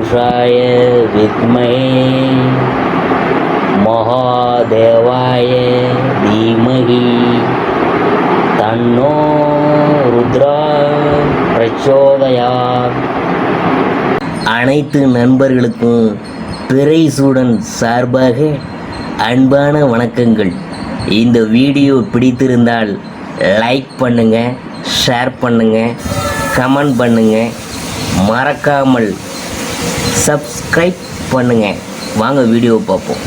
पुरुषाय विद्महे महादेवाय धीमहि तन्नो रुद्रा प्रचोदयात्. அனைத்து நண்பர்களுக்கும் பிறைசூடன் சார்பாக அன்பான வணக்கங்கள். இந்த வீடியோ பிடித்திருந்தால் லைக் பண்ணுங்கள், ஷேர் பண்ணுங்கள், கமெண்ட் பண்ணுங்கள், மறக்காமல் சப்ஸ்கிரைப் பண்ணுங்கள். வாங்க வீடியோ பார்ப்போம்.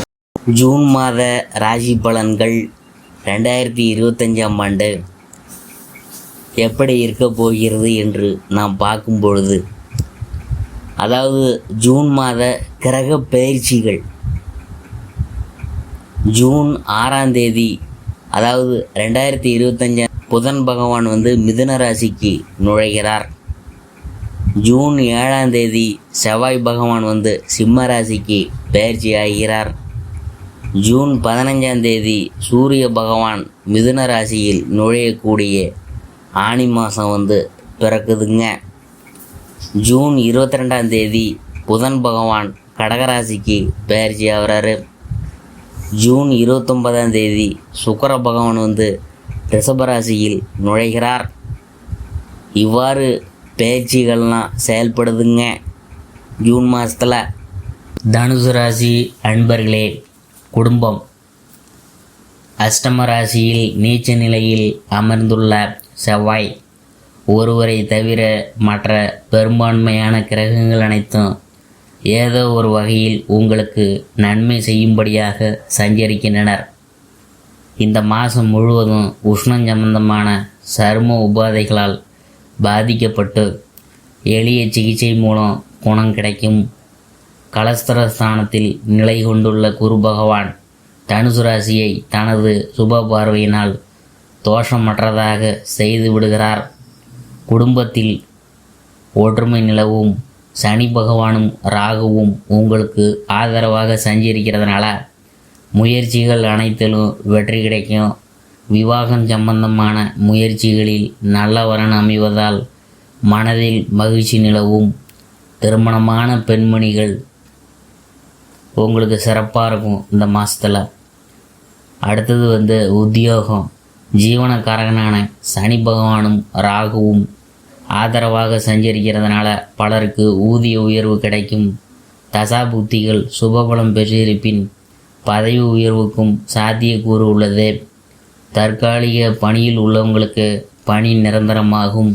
ஜூன் மாத ராசி பலன்கள் 2025ஆம் ஆண்டு எப்படி இருக்க போகிறது என்று நாம் பார்க்கும் பொழுது, அதாவது ஜூன் மாத கிரக பயிற்சிகள் ஜூன் 6ஆம் தேதி, அதாவது 2025 புதன் பகவான் மிதுன ராசிக்கு நுழைகிறார். ஜூன் 7ஆம் தேதி செவ்வாய் பகவான் சிம்ம ராசிக்கு பயிற்சி ஆகிறார். ஜூன் 15ஆம் தேதி சூரிய பகவான் மிதுன ராசியில் நுழையக்கூடிய ஆனி மாதம் பிறக்குதுங்க. ஜூன் 22ஆம் தேதி புதன் பகவான் கடகராசிக்கு பயிற்சி ஆகிறாரு. ஜூன் 29ஆம் தேதி சுக்கிர பகவான் ரிஷபராசியில் நுழைகிறார். இவ்வாறு பயிற்சிகள்லாம் செயல்படுதுங்க ஜூன் மாதத்தில். தனுசு ராசி அன்பர்களே, குடும்பம். அஷ்டம ராசியில் நீச்ச நிலையில் அமர்ந்துள்ள செவ்வாய் ஒருவரை தவிர மற்ற பெரும்பான்மையான கிரகங்கள் அனைத்தும் ஏதோ ஒரு வகையில் உங்களுக்கு நன்மை செய்யும்படியாக சஞ்சரிக்கின்றனர். இந்த மாதம் முழுவதும் உஷ்ணம் சம்பந்தமான சரும உபாதைகளால் பாதிக்கப்பட்டு எளிய சிகிச்சை மூலம் குணம் கிடைக்கும். கலஸ்திரஸ்தானத்தில் நிலை கொண்டுள்ள குரு பகவான் தனுசு ராசியை தனது சுப பார்வையினால் தோஷமற்றதாக செய்து விடுகிறார். குடும்பத்தில் ஒற்றுமை நிலவும். சனி பகவானும் ராகுவும் உங்களுக்கு ஆதரவாக சஞ்சரிக்கிறதுனால முயற்சிகள் அனைத்திலும் வெற்றி கிடைக்கும். விவாகம் சம்பந்தமான முயற்சிகளில் நல்ல வரன் அமைவதால் மனதில் மகிழ்ச்சி நிலவும். திருமணமான பெண்மணிகள் உங்களுக்கு சிறப்பாக இருக்கும் இந்த மாதத்தில். அடுத்தது உத்தியோகம். ஜீவனக்காரகனான சனி பகவானும் ராகுவும் ஆதரவாக சஞ்சரிக்கிறதுனால பலருக்கு ஊதிய உயர்வு கிடைக்கும். தசா புத்திகள் சுபபலம் பெற்றிருப்பின் பதவி உயர்வுக்கும் சாத்தியக்கூறு உள்ளது. தற்காலிக பணியில் உள்ளவங்களுக்கு பணி நிரந்தரமாகும்.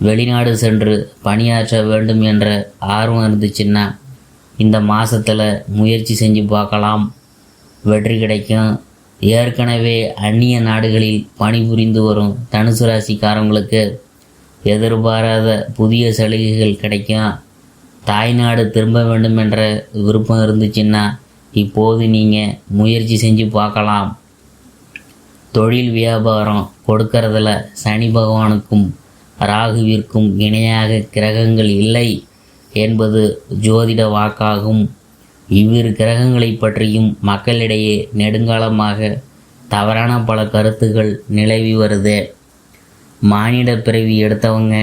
வெளிநாடு சென்று பணியாற்ற வேண்டும் என்ற ஆர்வம் இருந்துச்சுன்னா இந்த மாதத்தில் முயற்சி செஞ்சு பார்க்கலாம், வெற்றி கிடைக்கும். ஏற்கனவே அந்நிய நாடுகளில் பணிபுரிந்து வரும் தனுசு ராசிக்காரங்களுக்கு எதிர்பாராத புதிய சலுகைகள் கிடைக்கும். தாய்நாடு திரும்ப வேண்டும் என்ற விருப்பம் இருந்துச்சுன்னா இப்போது நீங்கள் முயற்சி செஞ்சு பார்க்கலாம். தொழில் வியாபாரம் கொடுக்கறதில் சனி பகவானுக்கும் ராகுவிற்கும் இணையாக கிரகங்கள் இல்லை என்பது ஜோதிட வாக்காகும். இவ்விரு கிரகங்களை பற்றியும் மக்களிடையே நெடுங்காலமாக தவறான பல கருத்துகள் நிலவி வருது. மானிட பிறவி எடுத்தவங்க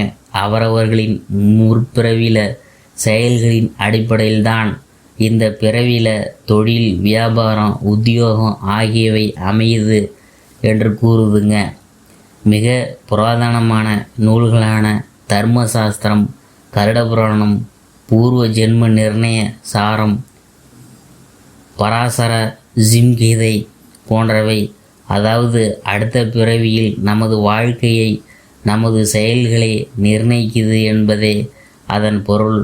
அவரவர்களின் முற்பிறவியில் செயல்களின் அடிப்படையில்தான் இந்த பிறவியில் தொழில், வியாபாரம், உத்தியோகம் ஆகியவை அமையுது என்று கூறுதுங்க. மிக புராதனமான நூல்களான தர்மசாஸ்திரம், கருடபுராணம், பூர்வ ஜென்ம நிர்ணய சாரம், பராசர ஜிம்கீதை போன்றவை, அதாவது அடுத்த பிறவியில் நமது வாழ்க்கையை, நமது செயல்களை நிர்ணயிக்குது என்பதே அதன் பொருள்.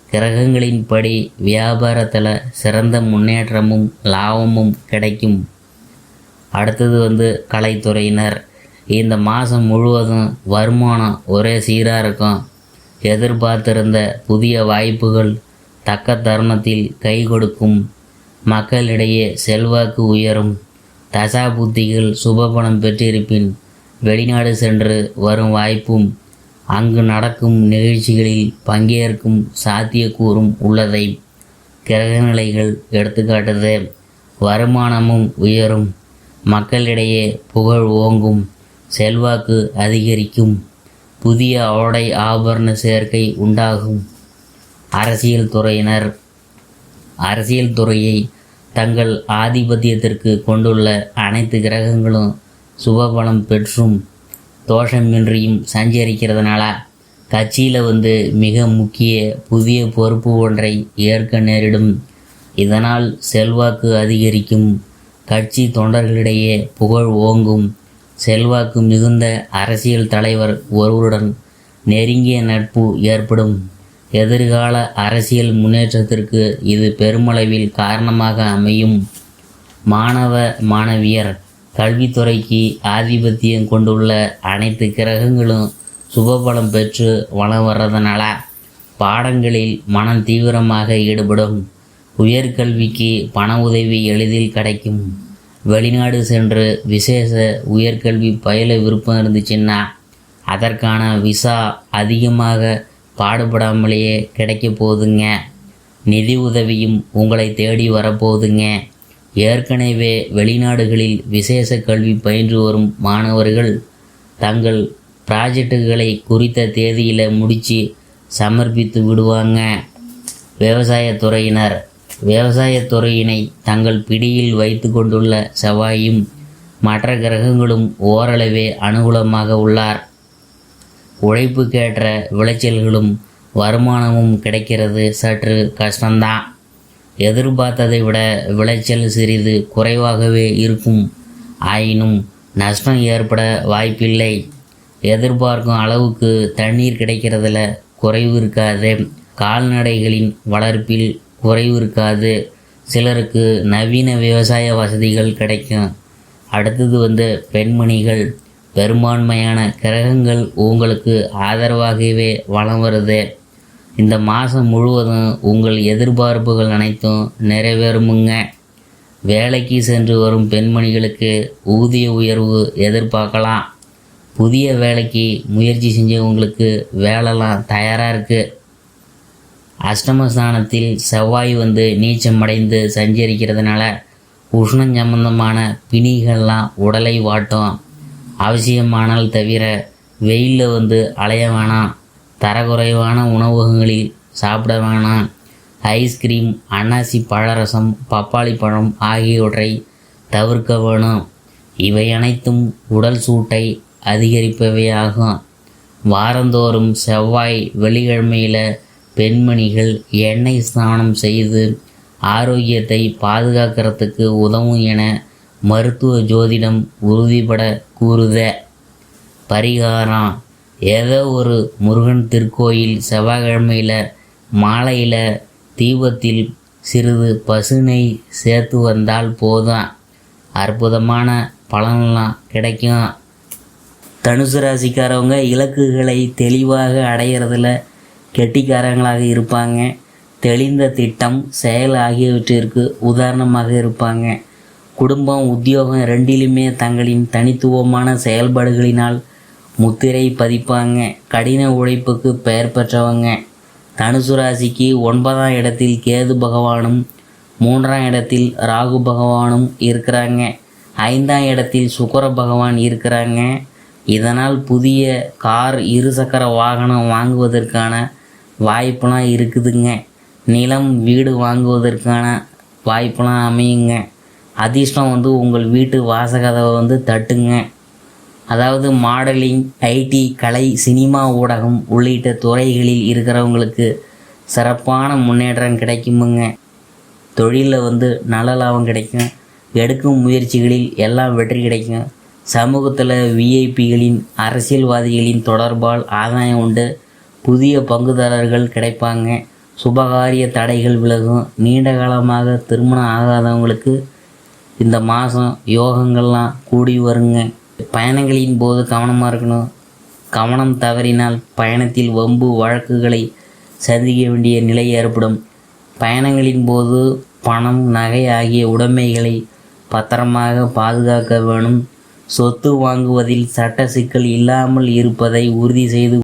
கிரகங்களின்படி வியாபாரத்தில் சிறந்த முன்னேற்றமும் லாபமும் கிடைக்கும். அடுத்தது கலைத்துறையினர். இந்த மாதம் முழுவதும் வருமானம் ஒரே சீராக இருக்கும். எதிர்பார்த்திருந்த புதிய வாய்ப்புகள் தக்க தருணத்தில் கை கொடுக்கும். மக்களிடையே செல்வாக்கு உயரும். தசா புத்திகள் சுபபலம் பெற்றிருப்பின் வெளிநாடு சென்று வரும் வாய்ப்பும் அங்கு நடக்கும் நிகழ்ச்சிகளில் பங்கேற்கும் சாத்தியக்கூறும் உள்ளதை கிரகநிலைகள் எடுத்துக்காட்டுது. வருமானமும் உயரும். மக்களிடையே புகழ் ஓங்கும். செல்வாக்கு அதிகரிக்கும். புதிய ஆடை ஆபரண சேர்க்கை உண்டாகும். அரசியல் துறையை தங்கள் ஆதிபத்தியத்திற்கு கொண்டுள்ள அனைத்து கிரகங்களும் சுபபலம் பெற்றும் தோஷமின்றியும் சஞ்சரிக்கிறதுனால கட்சியில் மிக முக்கிய புதிய பொறுப்பு ஒன்றை ஏற்க நேரிடும். இதனால் செல்வாக்கு அதிகரிக்கும். கட்சி தொண்டர்களிடையே புகழ் ஓங்கும். செல்வாக்கு மிகுந்த அரசியல் தலைவர் ஒருவருடன் நெருங்கிய நட்பு ஏற்படும். எதிர்கால அரசியல் முன்னேற்றத்திற்கு இது பெருமளவில் காரணமாக அமையும். மாணவ மாணவியர் கல்வித்துறைக்கு ஆதிபத்தியம் கொண்டுள்ள அனைத்து கிரகங்களும் சுபபலம் பெற்று வளம் வர்றதுனால பாடங்களில் மனம் தீவிரமாக ஈடுபடும். உயர்கல்விக்கு பண உதவி எளிதில் கிடைக்கும். வெளிநாடு சென்று விசேஷ உயர்கல்வி பயில விருப்பம் இருந்துச்சுன்னா அதற்கான விசா அதிகமாக பாடுபடாமலேயே கிடைக்க போகுதுங்க. நிதி உதவியும் உங்களை தேடி வரப்போகுதுங்க. ஏற்கனவே வெளிநாடுகளில் விசேஷ கல்வி பயின்று வரும் மாணவர்கள் தங்கள் ப்ராஜெக்டுகளை குறித்த தேதியில் முடித்து சமர்ப்பித்து விடுவாங்க. விவசாயத்துறையினை தங்கள் பிடியில் வைத்து கொண்டுள்ள செவ்வாயும் மற்ற கிரகங்களும் ஓரளவே அனுகூலமாக உள்ளார். உழைப்புக்கேற்ற விளைச்சல்களும் வருமானமும் கிடைக்கிறது சற்று கஷ்டம்தான். எதிர்பார்த்ததை விட விளைச்சல் சிறிது குறைவாகவே இருக்கும். ஆயினும் நஷ்டம் ஏற்பட வாய்ப்பில்லை. எதிர்பார்க்கும் அளவுக்கு தண்ணீர் கிடைக்கிறதுல குறைவு இருக்காது. கால்நடைகளின் வளர்ப்பில் குறைவு இருக்காது. சிலருக்கு நவீன விவசாய வசதிகள் கிடைக்கும். அடுத்தது பெண்மணிகள். பெரும்பான்மையான கிரகங்கள் உங்களுக்கு ஆதரவாகவே வலம் வருது. இந்த மாதம் முழுவதும் உங்கள் எதிர்பார்ப்புகள் அனைத்தும் நிறைவேறுமுங்க. வேலைக்கு சென்று வரும் பெண்மணிகளுக்கு ஊதிய உயர்வு எதிர்பார்க்கலாம். புதிய வேலைக்கு முயற்சி செஞ்சவங்களுக்கு வேலைலாம் தயாராக இருக்குது. அஷ்டமஸ்தானத்தில் செவ்வாய் நீச்சமடைந்து சஞ்சரிக்கிறதுனால உஷ்ணம் சம்பந்தமான பிணிகள்லாம் உடலை வாட்டும். அவசியமானால் தவிர வெயிலில் அலைய வேணாம். தரக்குறைவான உணவகங்களில் சாப்பிட வேணாம். ஐஸ்கிரீம், அன்னாசி பழரசம், பப்பாளி பழம் ஆகியவற்றை தவிர்க்க வேணும். இவை அனைத்தும் உடல் சூட்டை அதிகரிப்பவே ஆகும். வாரந்தோறும் செவ்வாய் வெள்ளிக்கிழமையில் பெண்மணிகள் எண்ணெய் ஸ்நானம் செய்து ஆரோக்கியத்தை பாதுகாக்கிறதுக்கு உதவும் என மருத்துவ ஜோதிடம் உறுதிபட கூறுத. பரிகாரம்: ஏதோ ஒரு முருகன் திருக்கோயில் செவ்வாய்க்கிழமையில் மாலையில் தீபத்தில் சிறிது பசுனை சேர்த்து வந்தால் போதும். அற்புதமான பலனெல்லாம் கிடைக்கும். தனுசு ராசிக்காரவங்க இலக்குகளை தெளிவாக அடையிறதுல கெட்டிக்காரங்களாக இருப்பாங்க. தெளிந்த திட்டம், செயல் ஆகியவற்றிற்கு உதாரணமாக இருப்பாங்க. குடும்பம், உத்தியோகம் ரெண்டிலுமே தங்களின் தனித்துவமான செயல்பாடுகளினால் முத்திரை பதிப்பாங்க. கடின உழைப்புக்கு பெயர் பெற்றவங்க. தனுசு ராசிக்கு 9ஆம் இடத்தில் கேது பகவானும் 3ஆம் இடத்தில் ராகு பகவானும் இருக்கிறாங்க. 5ஆம் இடத்தில் சுக்கிர பகவான் இருக்கிறாங்க. இதனால் புதிய கார், இருசக்கர வாகனம் வாங்குவதற்கான வாய்ப்பெலாம் இருக்குதுங்க. நிலம், வீடு வாங்குவதற்கான வாய்ப்பெலாம் அமையுங்க. அதிர்ஷ்டம் உங்கள் வீட்டு வாசகதவை தட்டுங்க. அதாவது மாடலிங், ஐடி, கலை, சினிமா, ஊடகம் உள்ளிட்ட துறைகளில் இருக்கிறவங்களுக்கு சிறப்பான முன்னேற்றம் கிடைக்குமுங்க. தொழிலில் நல்ல லாபம் கிடைக்கும். எடுக்கும் முயற்சிகளில் எல்லாம் வெற்றி கிடைக்கும். சமூகத்தில் விஐபிகளின், அரசியல்வாதிகளின் தொடர்பால் ஆதாயம் உண்டு. புதிய பங்குதாரர்கள் கிடைப்பாங்க. சுபகாரிய தடைகள் விலகும். நீண்ட காலமாக திருமணம் ஆகாதவங்களுக்கு இந்த மாதம் யோகங்கள்லாம் கூடி வருங்க. பயணங்களின் போது கவனமாக இருக்கணும். கவனம் தவறினால் பயணத்தில் வம்பு வழக்குகளை சந்திக்க வேண்டிய நிலை ஏற்படும். பயணங்களின் போது பணம், நகை ஆகிய உடைமைகளை பத்திரமாக பாதுகாக்க வேணும். சொத்து வாங்குவதில் சட்ட சிக்கல் இல்லாமல் இருப்பதை உறுதி செய்து